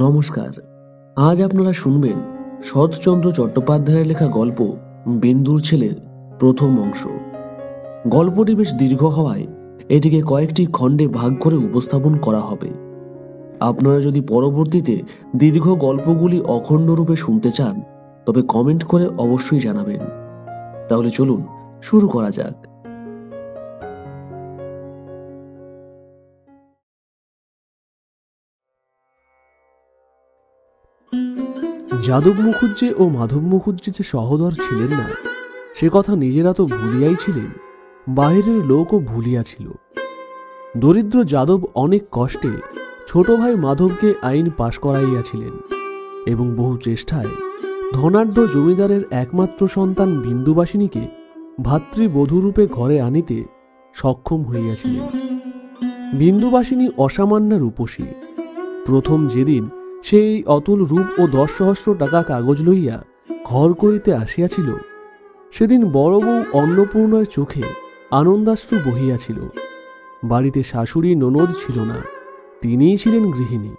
নমস্কার। আজ আপনারা শুনবেন শরৎচন্দ্র চট্টোপাধ্যায়ের লেখা গল্প বিন্দুর ছেলের প্রথম অংশ। গল্পটি বেশ দীর্ঘ হওয়ায় এটিকে কয়েকটি খণ্ডে ভাগ করে উপস্থাপন করা হবে। আপনারা যদি পরবর্তীতে দীর্ঘ গল্পগুলি অখণ্ড রূপে শুনতে চান তবে কমেন্ট করে অবশ্যই জানাবেন। তাহলে চলুন শুরু করা যাক। যাদব মুখুজ্জে ও মাধব মুখুজ্জে যে সহোদর ছিলেন না সে কথা নিজেরা তো ভুলিয়াই ছিলেন, বাহিরের লোকও ভুলিয়াছিল। দরিদ্র যাদব অনেক কষ্টে ছোট ভাই মাধবকে আইন পাশ করাইয়াছিলেন এবং বহু চেষ্টায় ধনাঢ্য জমিদারের একমাত্র সন্তান বিন্দুবাসিনীকে ভাতৃবধূরূপে ঘরে আনিতে সক্ষম হইয়াছিলেন। বিন্দুবাসিনী অসামান্য রূপসী। প্রথম যেদিন সেই অতুল রূপ ও 10 সহস্র টাকা কাগজ লইয়া ঘর করিতে আসিয়াছিল সেদিন বড় বউ অন্নপূর্ণার চোখে আনন্দাশ্রু বহিয়াছিল। বাড়িতে শাশুড়ি ননদ ছিল না, তিনিই ছিলেন গৃহিণী।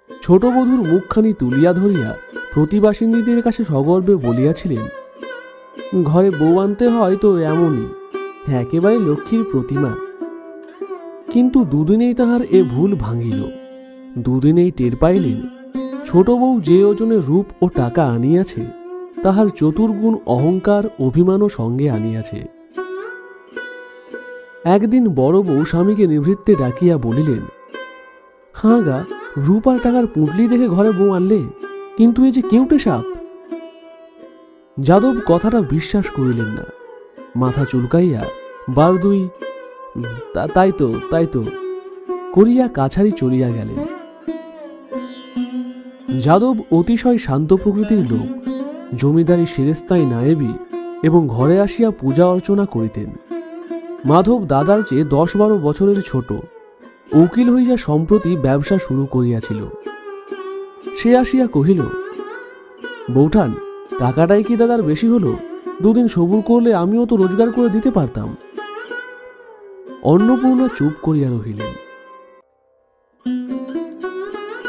ছোট বধূর মুখখানি তুলিয়া ধরিয়া প্রতিবাসিনীদের কাছে সগর্বে বলিয়াছিলেন, ঘরে বউ আনতে হয় তো এমনই, একেবারে লক্ষ্মীর প্রতিমা। কিন্তু দুদিনেই তাহার এ ভুল ভাঙিল। দুদিনেই টের পাইলেন ছোট বউ যে ওজনে রূপ ও টাকা আনিয়াছে তাহার চতুর্গুণ অহংকার অভিমানও সঙ্গে আনিয়াছে। একদিন বড় বউ স্বামীকে নিভৃত্তে ডাকিয়া বলিলেন, হাঁ গা, রূপ আর টাকার পুঁটলি দেখে ঘরে বউ আনলে, কিন্তু এ যে কেউটে সাপ। যাদব কথাটা বিশ্বাস করিলেন না। মাথা চুলকাইয়া বার দুই তাই তো করিয়া কাছারি চলিয়া গেলেন। যাদব অতিশয় শান্ত প্রকৃতির লোক, জমিদারি সেরেস্তায় নায়েবি এবং ঘরে আসিয়া পূজা অর্চনা করিতেন। মাধব দাদার চেয়ে 10-12 বছরের ছোট, উকিল হইয়া সম্প্রতি ব্যবসা শুরু করিয়াছিল। সে আসিয়া কহিল, বৌঠান, টাকাটাই কি দাদার বেশি হলো? দুদিন সবুর করলে আমিও তো রোজগার করে দিতে পারতাম। অন্নপূর্ণা চুপ করিয়া রহিলেন।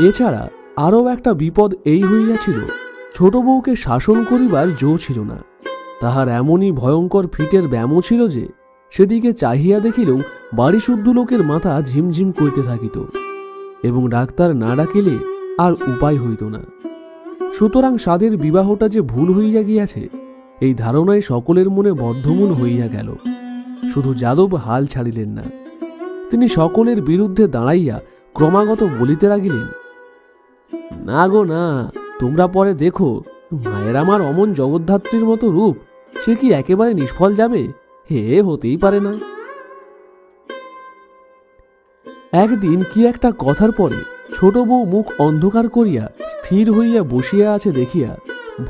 এছাড়া আরও একটা বিপদ এই হইয়াছিল, ছোট বউকে শাসন করিবার জো ছিল না। তাহার এমনই ভয়ঙ্কর ফিটের ব্যামো ছিল যে সেদিকে চাহিয়া দেখিলেও বাড়ি শুদ্ধ লোকের মাথা ঝিমঝিম করিতে থাকিত এবং ডাক্তার না ডাকিলে আর উপায় হইত না। সুতরাং সাদের বিবাহটা যে ভুল হইয়া গিয়াছে এই ধারণায় সকলের মনে বদ্ধমূল হইয়া গেল। শুধু যাদব হাল ছাড়িলেন না। তিনি সকলের বিরুদ্ধে দাঁড়াইয়া ক্রমাগত বলিতে লাগিলেন, না গো না, তোমরা পরে দেখো, মায়ের আমার অমন জগদ্ধাত্রীর মতো রূপ, সে কি একেবারে নিষ্ফল যাবে? হে, হতেই পারে না। একদিন কি একটা কথার পরে ছোট বউ মুখ অন্ধকার করিয়া স্থির হইয়া বসিয়া আছে দেখিয়া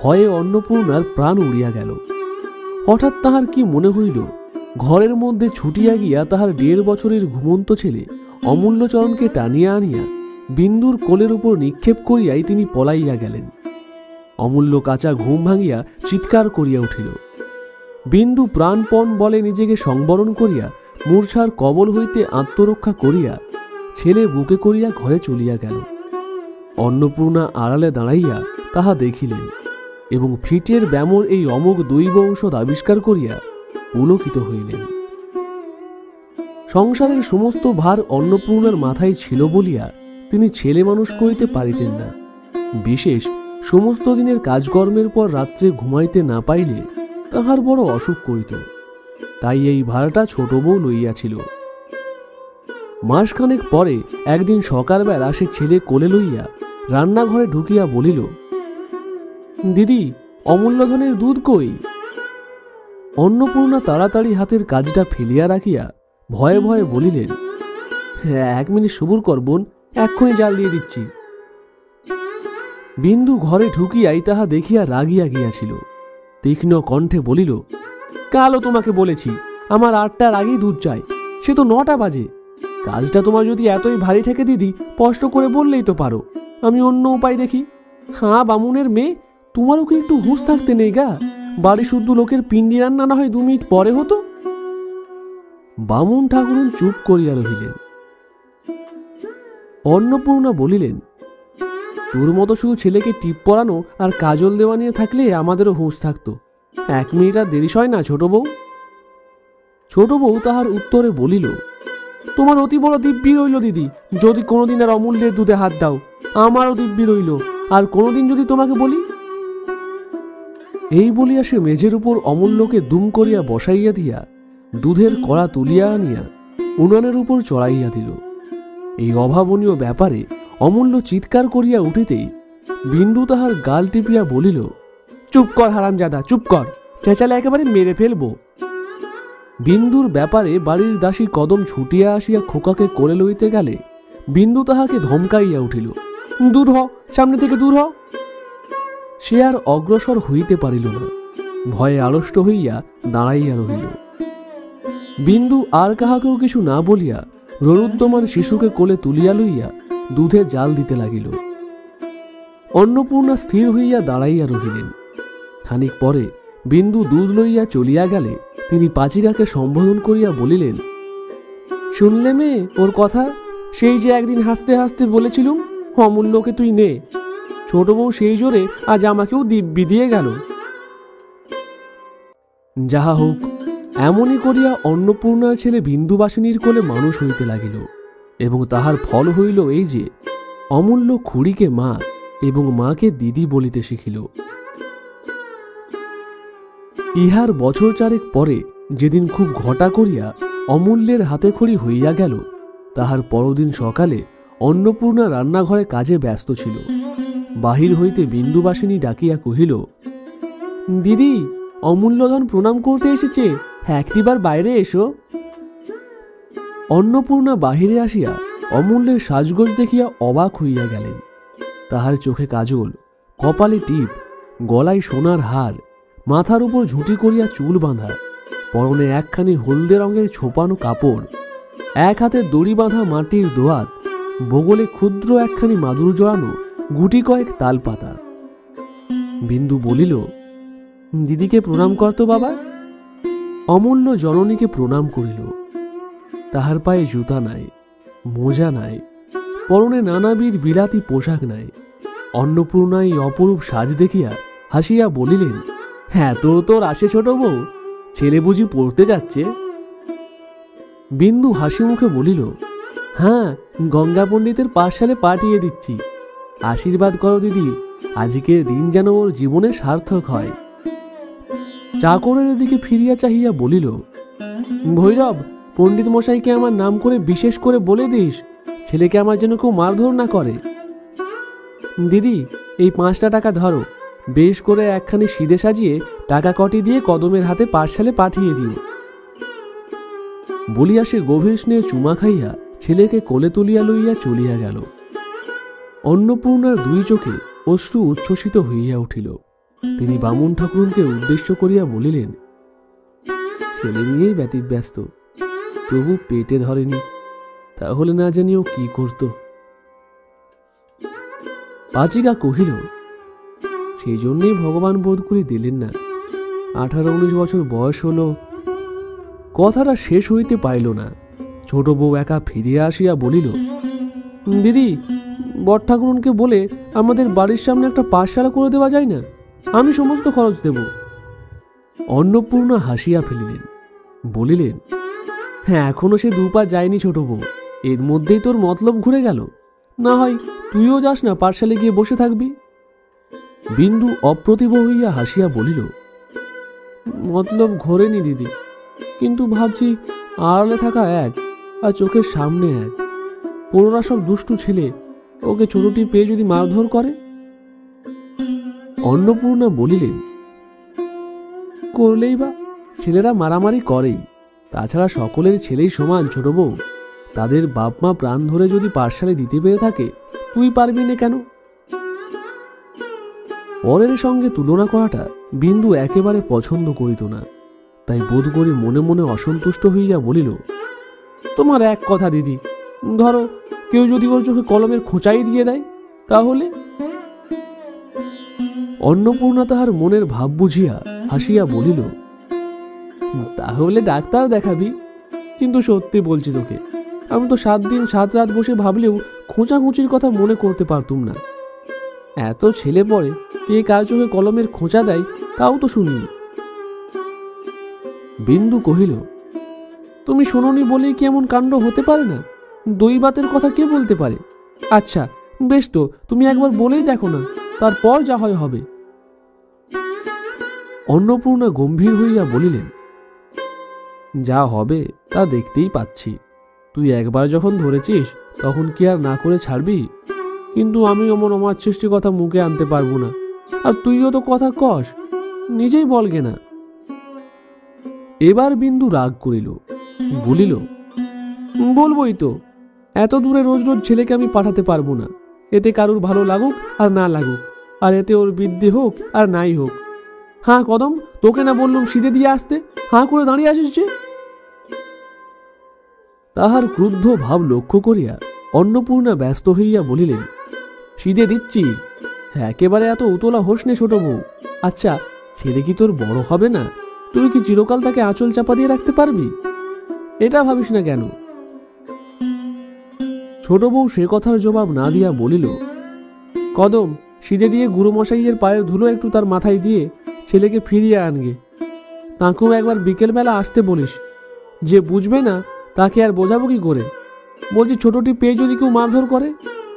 ভয়ে অন্নপূর্ণার প্রাণ উড়িয়া গেল। হঠাৎ তাহার কি মনে হইল, ঘরের মধ্যে ছুটিয়া গিয়া তাহার 1.5 বছরের ঘুমন্ত ছেলে অমূল্যচরণকে টানিয়া আনিয়া বিন্দুর কোলের উপর নিক্ষেপ করিয়াই তিনি পলাইয়া গেলেন। অমূল্য কাঁচা ঘুম ভাঙিয়া চিৎকার করিয়া উঠিল। বিন্দু প্রাণপণ বলে নিজেকে সংবরণ করিয়া মূর্ছার কবল হইতে আত্মরক্ষা করিয়া ছেলে বুকে করিয়া ঘরে চলিয়া গেল। অন্নপূর্ণা আড়ালে দাঁড়াইয়া তাহা দেখিলেন এবং ফিটের ব্যামোর এই অমোঘ দৈব ঔষধ আবিষ্কার করিয়া পুলকিত হইলেন। সংসারের সমস্ত ভার অন্নপূর্ণার মাথায় ছিল বলিয়া তিনি ছেলে মানুষ করিতে পারিতেন না। বিশেষ সমস্ত দিনের কাজকর্মের পর রাত্রে ঘুমাইতে না পাইলে তাহার বড় অসুখ করিত। তাই এই ভারটা ছোট বউ লইয়াছিল। মাসখানেক পরে একদিন সকালবেলা সে ছেলে কোলে লইয়া রান্নাঘরে ঢুকিয়া বলিল, দিদি, অমূল্যধনের দুধ কই? অন্নপূর্ণা তাড়াতাড়ি হাতের কাজটা ফেলিয়া রাখিয়া ভয়ে ভয়ে বলিলেন, 1 মিনিট সবুর কর বোন, এক্ষুনি জাল দিয়ে দিচ্ছি। বিন্দু ঘরে ঢুকিয়াই তাহা দেখিয়া রাগিয়া গিয়াছিল। তীক্ষ্ণ কণ্ঠে বলিল, কালও তোমাকে বলেছি আমার 8টার আগেই দুধ চাই, সে তো 9টা বাজে। কাজটা তোমার যদি এতই ভারী ঠেকে দিদি, স্পষ্ট করে বললেই তো পারো, আমি অন্য উপায় দেখি। হাঁ, বামুনের মেয়ে, তোমারও কি একটু হুঁশ থাকতে নেই গা? বাড়ি শুদ্ধ লোকের পিণ্ডি রান্না না হয় 2 মিনিট পরে হতো। বামুন ঠাকুরুন চুপ করিয়া রহিলেন। অন্নপূর্ণা বলিলেন, তোর মতো শুধু ছেলেকে টিপ পরানো আর কাজল দেওয়া নিয়ে থাকলে আমাদেরও হুঁশ থাকতো। 1 মিনিট আর দেরি সয় না ছোট বউ। ছোট বউ তাহার উত্তরে বলিল, তোমার অতি বড় দিব্যি রইল দিদি, যদি কোনোদিন আর অমূল্যের দুধে হাত দাও। আমারও দিব্যি রইল, আর কোনোদিন যদি তোমাকে বলি। এই বলিয়া সে মেঝের উপর অমূল্যকে দুম করিয়া বসাইয়া দিয়া দুধের কড়া তুলিয়া আনিয়া উনানের উপর চড়াইয়া দিল। এই অভাবনীয় ব্যাপারে অমূল্য চিৎকার করিয়া উঠিতেই বিন্দু তাহার গাল টিপিয়া বলিল, চুপ কর হারামজাদা, চুপ কর, চেঁচালে একেবারে মেরে ফেলবো। বিন্দুর ব্যাপারে বাড়ির দাসী কদম ছুটিয়া আসিয়া খোকাকে কোলে লইতে গেলে বিন্দু তাহাকে ধমকাইয়া উঠিল, দূর হ, সামনে থেকে দূর হ। সে আর অগ্রসর হইতে পারিল না, ভয়ে আড়ষ্ট হইয়া দাঁড়াইয়া রহিল। বিন্দু আর কাহাকেও কিছু না বলিয়া রোরুদ্যমান শিশুকে কোলে তুলিয়া লইয়া দুধে জাল দিতে লাগিল। অন্নপূর্ণা স্থির হইয়া দাঁড়াইয়া রহিলেন। খানিক পরে বিন্দু দুধ লইয়া চলিয়া গেলে তিনি পাচিকাকে সম্বোধন করিয়া বলিলেন, শুনলে মেয়ে ওর কথা? সেই যে একদিন হাসতে হাসতে বলেছিলুম অমূল্যকে তুই নে, ছোট বউ সেই জোরে আজ আমাকেও দিব্যি দিয়ে গেল। যাহা হোক, এমনই করিয়া অন্নপূর্ণার ছেলে বিন্দুবাসিনীর কোলে মানুষ হইতে লাগিল, এবং তাহার ফল হইল এই যে অমূল্য খুড়িকে মা এবং মাকে দিদি বলিতে শিখিল। ইহার বছর 4 পরে যেদিন খুব ঘটা করিয়া অমূল্যের হাতে খড়ি হইয়া গেল, তাহার পরদিন সকালে অন্নপূর্ণা রান্নাঘরে কাজে ব্যস্ত ছিল। বাহির হইতে বিন্দুবাসিনী ডাকিয়া কহিল, দিদি, অমূল্যধন প্রণাম করতে এসেছে, একটিবার বাইরে এসো। অন্নপূর্ণা বাহিরে আসিয়া অমূল্যের সাজগোজ দেখিয়া অবাক হইয়া গেলেন। তাহার চোখে কাজল, কপালে টিপ, গলায় সোনার হার, মাথার উপর ঝুঁটি করিয়া চুল বাঁধা, পরনে একখানি হলদে রঙের ছোপানো কাপড়, এক হাতে দড়ি বাঁধা মাটির দোয়াত, বগলে ক্ষুদ্র একখানি মাদুর জড়ানো গুটি কয়েক তালপাতা। বিন্দু বলিল, দিদিকে প্রণাম করতো বাবা। অমূল্য জননীকে প্রণাম করিল। তাহার পায়ে জুতা নাই, মোজা নাই, পরনে নানাবিধ বিলাতি পোশাক নাই। অন্নপূর্ণা এই অপরূপ সাজ দেখিয়া হাসিয়া বলিলেন, হ্যাঁ তো তোর আসে ছোট বউ, ছেলে বুঝি পড়তে যাচ্ছে? বিন্দু হাসি মুখে বলিল, হ্যাঁ, গঙ্গা পণ্ডিতের পাঠশালে পাঠিয়ে দিচ্ছি। আশীর্বাদ করো দিদি, আজকের দিন যেন ওর জীবনে সার্থক হয়। চাকরের দিকে ফিরিয়া চাহিয়া বলিল, ভৈরব, পণ্ডিত মশাইকে আমার নাম করে বিশেষ করে বলে দিস, ছেলেকে আমার যেন কেউ মারধর না করে। দিদি, এই 5টা টাকা ধরো, বেশ করে একখানি সিদে সাজিয়ে টাকা কটি দিয়ে কদমের হাতে পাঠশালে পাঠিয়ে দিও। বলিয়া সে গভীর স্নেহে চুমা খাইয়া ছেলেকে কোলে তুলিয়া লইয়া চলিয়া গেল। অন্নপূর্ণার 2 চোখে অশ্রু উচ্ছ্বসিত হইয়া উঠিল। তিনি বামুন ঠাকুরকে উদ্দেশ্য করিয়া বলিলেন, ছেলে নিয়েই ব্যতিব্যস্ত, তবু পেটে ধরেনি, তাহলে না জানিও কি করত। পাচিকা কহিল, সেই জন্যই ভগবান বোধ করি দিলেন না, 18-19 বছর বয়স হল। কথাটা শেষ হইতে পাইল না। ছোট বউ একা ফিরিয়া আসিয়া বলিল, দিদি, বড় ঠাকুরকে বলে আমাদের বাড়ির সামনে একটা পাঠশালা করে দেওয়া যায় না? আমি সমস্ত খরচ দেব। অন্নপূর্ণা হাসিয়া ফেলিলেন, বলিলেন, হ্যাঁ, এখনো সে 2 পা যায়নি ছোট বউ, এর মধ্যেই তোর মতলব ঘুরে গেল। না হয় তুইও যাস না, পাঠশালে গিয়ে বসে থাকবি। বিন্দু অপ্রতিভ হইয়া হাসিয়া বলিল, মতলব ঘোরেনি দিদি, কিন্তু ভাবছি আড়ালে থাকা এক আর চোখের সামনে এক, পোড়োরা সব দুষ্টু ছেলে, ওকে ছোটটি পেয়ে যদি মারধর করে। অন্নপূর্ণা বলিলেন, করলেই বা, ছেলেরা মারামারি করেই, তাছাড়া সকলের ছেলেই সমান ছোট বউ, তাদের বাপ মা প্রাণ ধরে যদি পাঠশালে দিতে পেরে থাকে, তুই পারবি না কেন? পরের সঙ্গে তুলনা করাটা বিন্দু একেবারে পছন্দ করিত না, তাই বোধ করি মনে মনে অসন্তুষ্ট হইয়া বলিল, তোমার এক কথা দিদি, ধরো কেউ যদি ওর চোখে কলমের খোঁচাই দিয়ে দেয়, তাহলে? অন্নপূর্ণা তাহার মনের ভাব বুঝিয়া হাসিয়া বলিল, তাহলে ডাক্তার দেখাবি। কিন্তু সত্যি বলছি তোকে, আমি তো 7 দিন 7 রাত বসে ভাবলেও খোঁচাখুঁচির কথা মনে করতে পারতুম না। এত ছেলে পড়ে, কে কার চোখে কলমের খোঁচা দেয় তাও তো শুনিনি। বিন্দু কহিল, তুমি শোনোনি বলেই কি এমন কাণ্ড হতে পারে না? দৈবাতের কথা কে বলতে পারে? আচ্ছা বেশ, তো তুমি একবার বলেই দেখো না, তারপর যা হয় হবে। অন্নপূর্ণা গম্ভীর হইয়া বলিলেন, যা হবে তা দেখতেই পাচ্ছি। তুই একবার যখন ধরেছিস তখন কি আর না করে ছাড়বি? কিন্তু আমি অমন আমার সৃষ্টির কথা মুখে আনতে পারবো না। আর তুইও তো কথা কস, নিজেই বলগে না। এবার বিন্দু রাগ করিল, বলিল, বলবই তো। এত দূরে রোজ রোজ ছেলেকে আমি পাঠাতে পারবো না। এতে কারুর ভালো লাগুক আর না লাগুক, আর এতে ওর বিদ্যে হোক আর নাই হোক। হ্যাঁ কদম, তোকে না বললুম সিধে দিয়ে আসতে? হাঁ করে দাঁড়িয়ে আসিস যে? তাহার ক্রুদ্ধ ভাব লক্ষ্য করিয়া অন্নপূর্ণা ব্যস্ত হইয়া বলিলেন, সিধে দিচ্ছি। একেবারে এত উতলা হোস নে ছোট বউ। আচ্ছা, ছেলে কি তোর বড় হবে না? তুই কি চিরকাল তাকে আঁচল চাপা দিয়ে রাখতে পারবি? এটা ভাবিস না কেন? ছোট বউ সে কথার জবাব না দিয়া বলিল, কদম, সিধে দিয়ে গুরুমশাইয়ের পায়ের ধুলো একটু তার মাথায় দিয়ে ছেলেকে ফিরিয়ে আনগে। তাকেও একবার বিকেলবেলা আসতে বলিস। যে বুঝবে না তাকে আর বোঝাবো কি করে? বলছি, ছোটটি পেয়ে যদি কেউ মারধর করে,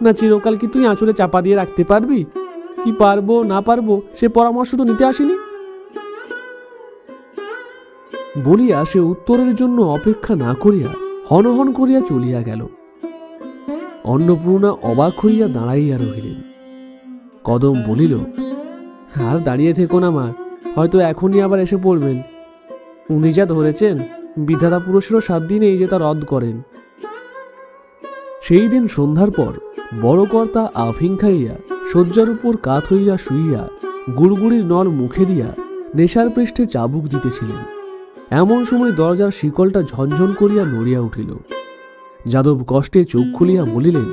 না চিরকাল কি তুই আঁচলে চাপা দিয়ে রাখতে পারবি? কি পারবো না পারবো সে পরামর্শ তো নিতে আসিনি। বলিয়া সে উত্তরের জন্য অপেক্ষা না করিয়া হনহন করিয়া চলিয়া গেল। অন্নপূর্ণা অবাক হইয়া দাঁড়াইয়া রহিলেন। কদম বলিল, আর দাঁড়িয়ে থেকো না মা, হয়তো এখনই আবার এসে পড়বেন। উনি যা ধরেছেন, বিধাতা পুরুষেরও 7 দিন এই যে তা রদ করেন। সেই দিন সন্ধ্যার পর বড় কর্তা আফিং খাইয়া শয্যার উপর কাত হইয়া শুইয়া গুড়গুড়ির নল মুখে দিয়া নেশার পৃষ্ঠে চাবুক দিতেছিলেন। এমন সময় দরজার শিকলটা ঝনঝন করিয়া নড়িয়া উঠিল। যাদব কষ্টে চোখ খুলিয়া বলিলেন,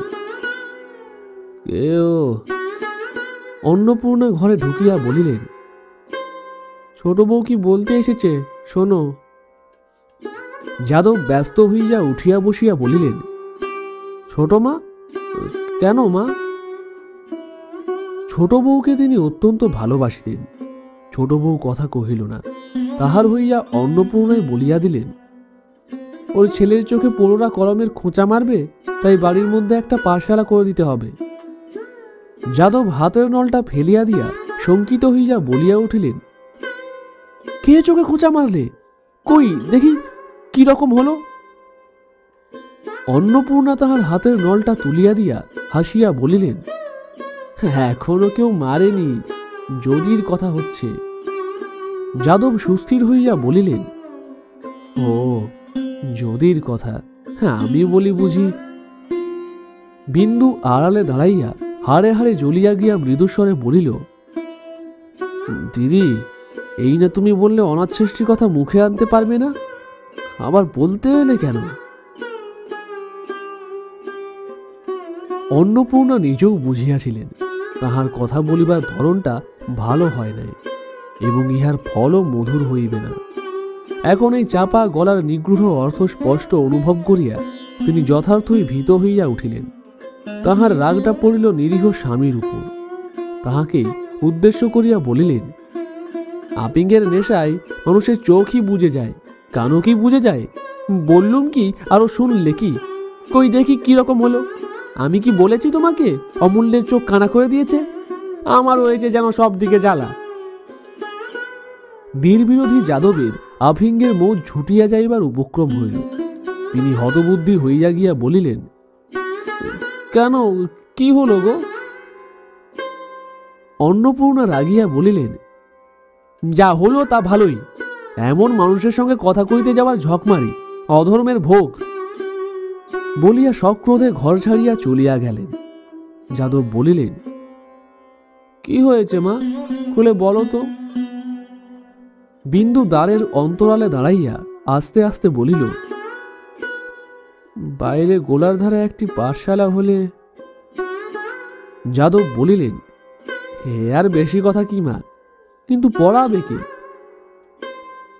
কে ও? অন্নপূর্ণা ঘরে ঢুকিয়া বলিলেন, ছোট বউ কি বলতে এসেছে, শোনো। যাদব ব্যস্ত হইয়া উঠিয়া বসিয়া বলিলেন, ছোট মা? কেন মা? ছোট বউকে তিনি অত্যন্ত ভালোবাসিতেন। ছোট বউ কথা কহিল না। তাহার হইয়া অন্নপূর্ণায় বলিয়া দিলেন, ওর ছেলের চোখে পোড়োরা কলমের খোঁচা মারবে, তাই বাড়ির মধ্যে একটা পাঠশালা করে দিতে হবে। যাদব হাতের নলটা ফেলিয়া দিয়া শঙ্কিত হইয়া বলিয়া উঠিলেন, কে চোখে খোঁচা মারলে? কই দেখি কি রকম হলো? অন্নপূর্ণা তাহার হাতের নলটা তুলিয়া দিয়া হাসিয়া বলিলেন, এখনো কেউ মারেনি, যদির কথা হচ্ছে। যাদব সুস্থির হইয়া বলিলেন, ও যদির কথা, আমি বলি বুঝি। বিন্দু আড়ালে দাঁড়াইয়া হাড়ে হাড়ে জ্বলিয়া গিয়া মৃদুস্বরে বলিল, দিদি, এই না তুমি বললে অনাথ সৃষ্টির কথা মুখে আনতে পারবে না, আবার বলতে এলে কেন? অন্নপূর্ণা নিজেও বুঝিয়াছিলেন তাহার কথা বলিবার ধরনটা ভালো হয় নাই, এবং ইহার ফলও মধুর হইবে না। এখন এই চাপা গলার নিগূঢ় অর্থ স্পষ্ট অনুভব করিয়া তিনি যথার্থই ভীত হইয়া উঠিলেন। তাহার রাগটা পড়িল নিরীহ স্বামীর উপর। তাহাকে উদ্দেশ্য করিয়া বলিলেন, আপিংয়ের নেশায় মানুষের চোখই বুঝে যায়, কানও কি বুঝে যায়? বললুম কি, আরো শুনলে কি? কই দেখি কি রকম হলো? আমি কি বলেছি তোমাকে অমূল্যের চোখ কানা করে দিয়েছে? আমার হয়েছে যেন সব দিকে জ্বালা। নির্বিরোধী যাদবের আফিঙ্গের মৌজ ঝুটিয়া যাইবার উপক্রম হইল। তিনি হতবুদ্ধি হইয়া গিয়া বলিলেন, কেন, কি হলো গো? অন্নপূর্ণা রাগিয়া বলিলেন, যা হলো তা ভালোই। এমন মানুষের সঙ্গে কথা কইতে যাওয়ার ঝকমারি, অধর্মের ভোগ। বলিয়া সক্রোধে ঘর ছাড়িয়া চলিয়া গেলেন। যাদব বলিলেন, কি হয়েছে মা, খুলে বলো তো। বিন্দু দ্বারের অন্তরালে দাঁড়াইয়া আস্তে আস্তে বলিল, বাইরে গোলার ধারে একটি পাঠশালা হলে। যাদব বলিলেন, হে আর বেশি কথা কি মা, কিন্তু পড়াবে কে?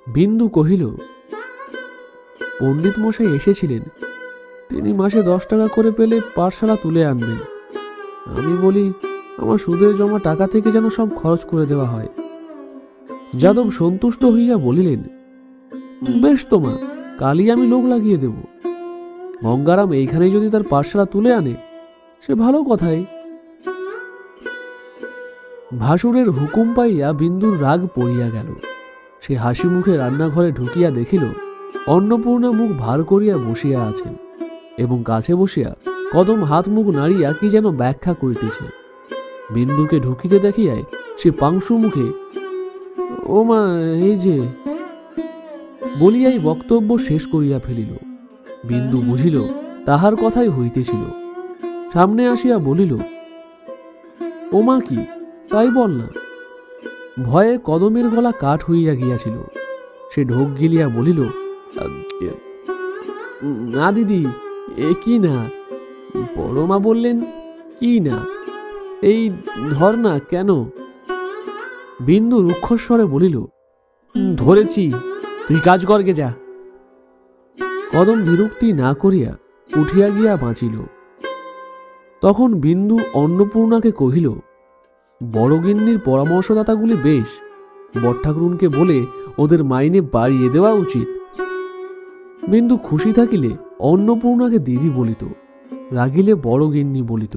বিন্দু কহিল, পণ্ডিত মশাই এসেছিলেন, তিনি মাসে 10 টাকা করে পেলে পাঠশালা তুলে আনবেন। আমি বলি, আমার সুদের জমা টাকা থেকে যেন সব খরচ করে দেওয়া হয়। যাদব সন্তুষ্ট হইয়া বলিলেন, বেশ তো মা, কালই আমি লোক লাগিয়ে দেব। গঙ্গারাম এইখানে যদি তার পাঠশালা তুলে আনে সে ভালো কথাই। ভাসুরের হুকুম পাইয়া বিন্দুর রাগ পড়িয়া গেল। সে হাসি মুখে রান্নাঘরে ঢুকিয়া দেখিল অন্নপূর্ণা মুখ ভার করিয়া বসিয়া আছেন এবং কাছে বসিয়া কদম হাত মুখ নাড়িয়া কি যেন ব্যাখ্যা করিতেছে। বিন্দুকে ঢুকিতে দেখিয়াই সে পাংশু মুখে ও মা এই যে বলিয়াই বক্তব্য শেষ করিয়া ফেলিল। বিন্দু বুঝিল তাহার কথাই হইতেছিল। সামনে আসিয়া বলিল, ও মা কি, তাই বল না। ভয়ে কদমের গলা কাঠ হইয়া গিয়াছিল। সে ঢোক গিলিয়া বলিল, না দিদি, এ কি না। বড় মা বললেন, কি না, এই ধর না। কেন? বিন্দু রুক্ষস্বরে বলিল, ধরেছি, তুই কাজ করগে যা। কদম বিরক্তি না করিয়া উঠিয়া গিয়া বাঁচিল। তখন বিন্দু অন্নপূর্ণাকে কহিল, বড়গিন্নির পরামর্শদাতাগুলি বেশ, বটঠাকুরুনকে বলে ওদের মাইনে বাড়িয়ে দেওয়া উচিত। বিন্দু খুশি থাকিলে অন্নপূর্ণাকে দিদি বলিত, রাগিলে বড়গিন্নি বলিত।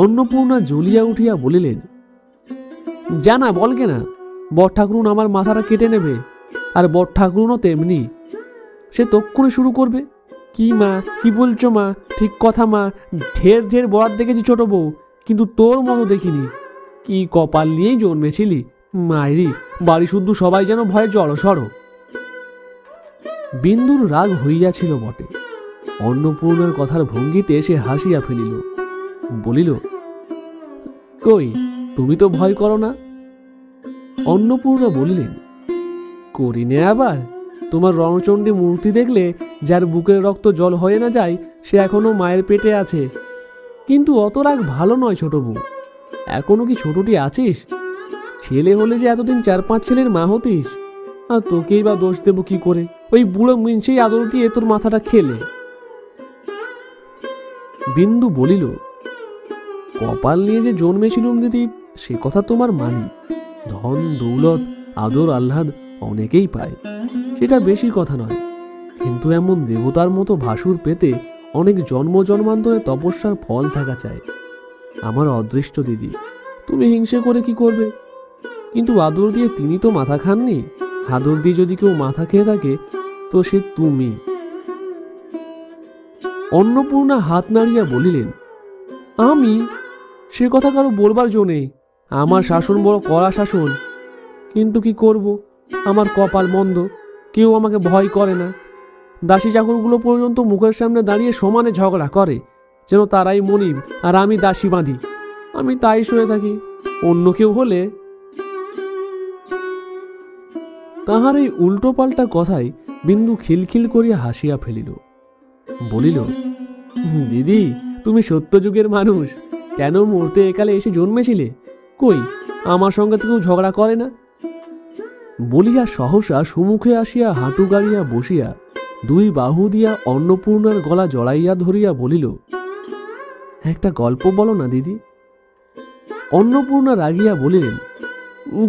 অন্নপূর্ণা জ্বলিয়া উঠিয়া বলিলেন, জানা বলগে না, বটঠাকুরুন আমার মাথাটা কেটে নেবে। আর বটঠাকুরুনও তেমনি, সে তক্ষুনি শুরু করবে, কি মা, কি বলছো মা, ঠিক কথা মা, ঢের ঢের বরাত দেখেছি ছোট বউ, কিন্তু তোর মতো দেখিনি। কি কপাল নিয়েই জন্মেছিলি, মায়েরি বাড়ি শুদ্ধ সবাই যেন ভয়ে জড়সড়। বিন্দুর রাগ হইয়াছিল বটে। অন্নপূর্ণার কথার ভঙ্গিতে সে হাসিয়া ফেলিল, বলিল, কই তুমি তো ভয় করো না। অন্নপূর্ণা বলিলেন, করি নে আবার। তোমার রণচণ্ডী মূর্তি দেখলে যার বুকের রক্ত জল হয়ে না যায় সে এখনো মায়ের পেটে আছে। কিন্তু অত রাগ ভালো নয় ছোট বউ। এখনো কি ছোটটি আছিস? ছেলে হলে যে এতদিন 4-5 ছেলের মা হতিস। আর তোকেই বা দোষ দেব কি করে, ওই বুড়ো মিনসেই আদর দিয়ে তোর মাথাটা খেলে। বিন্দু বলিল, কপাল নিয়ে যে জন্মেছিলুম দিদি, সে কথা তোমার মানি। ধন দৌলত আদর আহ্লাদ অনেকেই পায়, সেটা বেশি কথা নয়। কিন্তু এমন দেবতার মতো ভাসুর পেতে অনেক জন্ম জন্মান্তরে তপস্যার ফল থাকা চাই। আমার অদৃষ্ট দিদি, তুমি হিংসে করে কি করবে? কিন্তু আদর দিয়ে তিনি তো মাথা খাননি। আদর দিয়ে যদি কেউ মাথা খেয়ে থাকে তো সে তুমি। অন্নপূর্ণা হাত নাড়িয়া বলিলেন, আমি? সে কথা কারো বলবার জো নেই। আমার শাসন বড় কড়া শাসন, কিন্তু কি করব, আমার কপাল মন্দ, কেউ আমাকে ভয় করে না। দাসী চাকরগুলো পর্যন্ত মুখের সামনে দাঁড়িয়ে সমানে ঝগড়া করে, যেন তারাই মনিব আর আমি দাসী বাঁধি। আমি তাই সয়ে থাকি। অন্য কেউ হলে। তাহার এই উল্টো পাল্টা কথায় বিন্দু খিলখিল করিয়া হাসিয়া ফেলিল, বলিল, দিদি তুমি সত্যযুগের মানুষ, কেন মরতে একালে এসে জন্মেছিলে? কই আমার সঙ্গে তো কেউ ঝগড়া করে না। বলিয়া সহসা সুমুখে আসিয়া হাঁটু গাড়িয়া বসিয়া দুই বাহু দিয়া অন্নপূর্ণার গলা জড়াইয়া ধরিয়া বলিল, একটা গল্প বলো না দিদি। অন্নপূর্ণা রাগিয়া বলিলেন,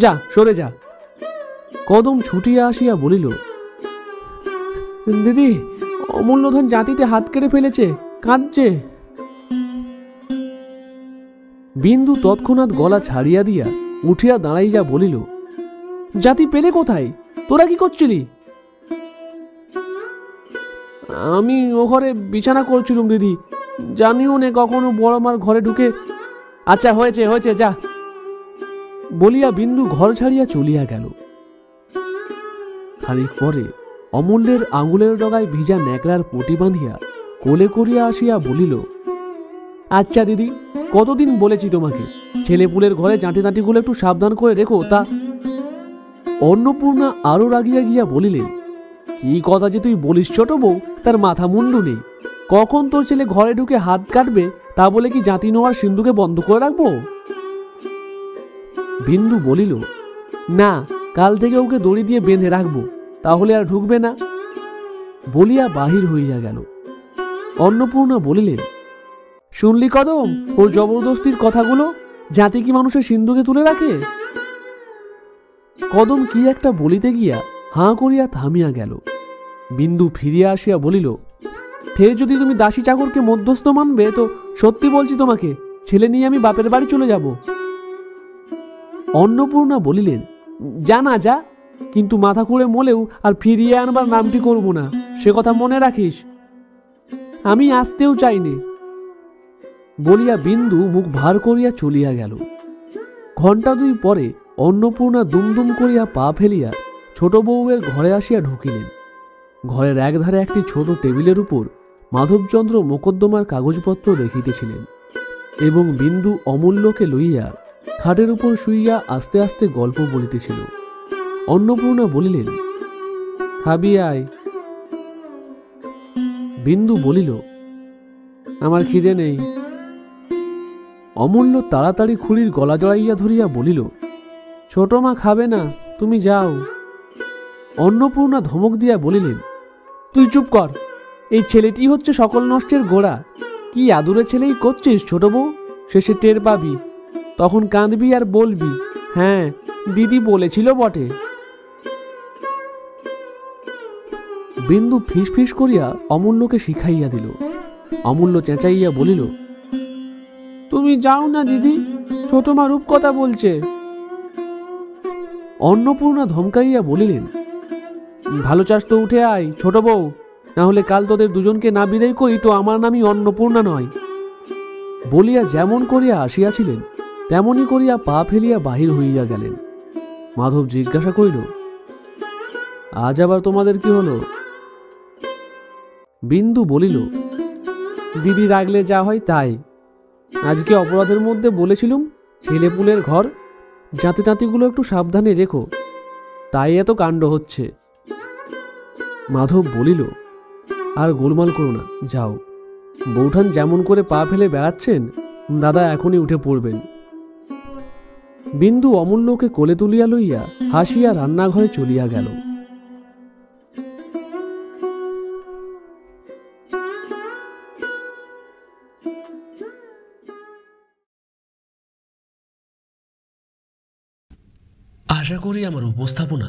যা সরে যা। কদম ছুটিয়া আসিয়া বলিল, দিদি অমূল্যধন জাতিতে হাত কেড়ে ফেলেছে, কাঁদছে। বিন্দু তৎক্ষণাৎ গলা ছাড়িয়া দিয়া উঠিয়া দাঁড়াইয়া বলিল, জাতি পেলে কোথায়? তোরা কি করছিলি? আমি ও ঘরে বিছানা করছিলুম দিদি, জানিও নে কখনো বড় মার ঘরে ঢুকে। আচ্ছা হয়েছে হয়েছে, যা বলিয়া বিন্দু ঘর ছাড়িয়া চলিয়া গেল। খানিক পরে অমূল্যের আঙুলের ডগায় ভিজা ন্যাকড়ার পটি বাঁধিয়া কোলে করিয়া আসিয়া বলিল, আচ্ছা দিদি, কতদিন বলেছি তোমাকে ছেলেপুলের ঘরে জাঁটি তাঁটিগুলো একটু সাবধান করে রেখো। তা অন্নপূর্ণা আরো রাগিয়া গিয়া বলিলেন, কি কথা যে তুই বলিস ছোট বউ, তার মাথা মুন্ডু নেই। কখন তোর ছেলে ঘরে ঢুকে হাত কাটবে তা বলে কি জাঁতি নোয়ার সিন্ধুকে বন্ধ করে রাখবো? বিন্দু বলিল, না, কাল থেকে ওকে দড়ি দিয়ে বেঁধে রাখবো, তাহলে আর ঢুকবে না। বলিয়া বাহির হইয়া গেল। অন্নপূর্ণা বলিলেন, শুনলি কদম ওর জবরদস্তির কথাগুলো? জাতি কি মানুষের সিন্ধুকে তুলে রাখে? কদম কি একটা বলিতে গিয়া হাঁ করিয়া থামিয়া গেল। বিন্দু ফিরিয়া আসিয়া বলিল, ফের যদি তুমি দাসী চাকরকে মধ্যস্থ মানবে তো সত্যি বলছি তোমাকে ছেলে নিয়ে আমি বাপের বাড়ি চলে যাব। অন্নপূর্ণা বলিলেন, যা না যা, কিন্তু মাথা খুঁড়ে মলেও আর ফিরিয়ে আনবার নামটি করব না, সে কথা মনে রাখিস। আমি আসতেও চাইনি বলিয়া বিন্দু মুখ ভার করিয়া চলিয়া গেল। ঘণ্টা দুই পরে অন্নপূর্ণা দুমদুম করিয়া পা ফেলিয়া ছোট বউয়ের ঘরে আসিয়া ঢুকিলেন। ঘরের একধারে একটি ছোট টেবিলের উপর মাধবচন্দ্র মোকদ্দমার কাগজপত্র দেখিতেছিলেন এবং বিন্দু অমূল্যকে লইয়া খাটের উপর শুইয়া আস্তে আস্তে গল্প বলিতেছিল। অন্নপূর্ণা বলিলেন, খাবি আয়। বিন্দু বলিল, আমার খিদে নেই। অমূল্য তাড়াতাড়ি খুড়ির গলা জড়াইয়া ধরিয়া বলিল, ছোট মা খাবে না, তুমি যাও। অন্নপূর্ণা ধমক দিয়া বলিলেন, তুই চুপ কর, এই ছেলেটি হচ্ছে সকল নষ্টের গোড়া। কি আদুরে ছেলেই করছিস ছোট বউ, শেষে টের পাবি, তখন কাঁদবি আর বলবি, হ্যাঁ দিদি বলেছিল বটে। বিন্দু ফিস ফিস করিয়া অমূল্যকে শিখাইয়া দিল। অমূল্য চেঁচাইয়া বলিল, তুমি যাও না দিদি, ছোট মা রূপকথা বলছে। অন্নপূর্ণা ধমকাইয়া বলিলেন, ভালো চাস তো উঠে আয় ছোট বউ, না হলে কাল তোদের দুজনকে না বিদায় করি তো আমার নামই অন্নপূর্ণা নয়। বলিয়া যেমন করিয়া আসিয়াছিলেন তেমনি করিয়া পা ফেলিয়া বাহির হইয়া গেলেন। মাধব জিজ্ঞাসা করিল, আজ আবার তোমাদের কি হলো? বিন্দু বলিল, দিদি রাগলে যা হয় তাই। আজকে অপরাধের মধ্যে বলেছিলুম ছেলেপুলের ঘর, জাতি টাতিগুলো একটু সাবধানে রেখো, তাই এত কাণ্ড হচ্ছে। মাধব বলিল, আর গোলমাল করো না, যাও। বৌঠান যেমন করে পা ফেলে বেড়াচ্ছেন, দাদা এখনই উঠে পড়বেন। বিন্দু অমূল্যকে কোলে তুলিয়া লইয়া হাসিয়া রান্নাঘরে চলিয়া গেল। আশা করি আমার উপস্থাপনা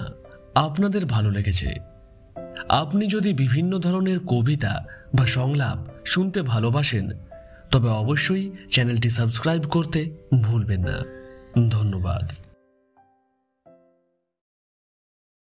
আপনাদের ভালো লেগেছে। আপনি যদি বিভিন্ন ধরনের কবিতা বা সংলাপ শুনতে ভালোবাসেন তবে অবশ্যই চ্যানেলটি সাবস্ক্রাইব করতে ভুলবেন না। ধন্যবাদ।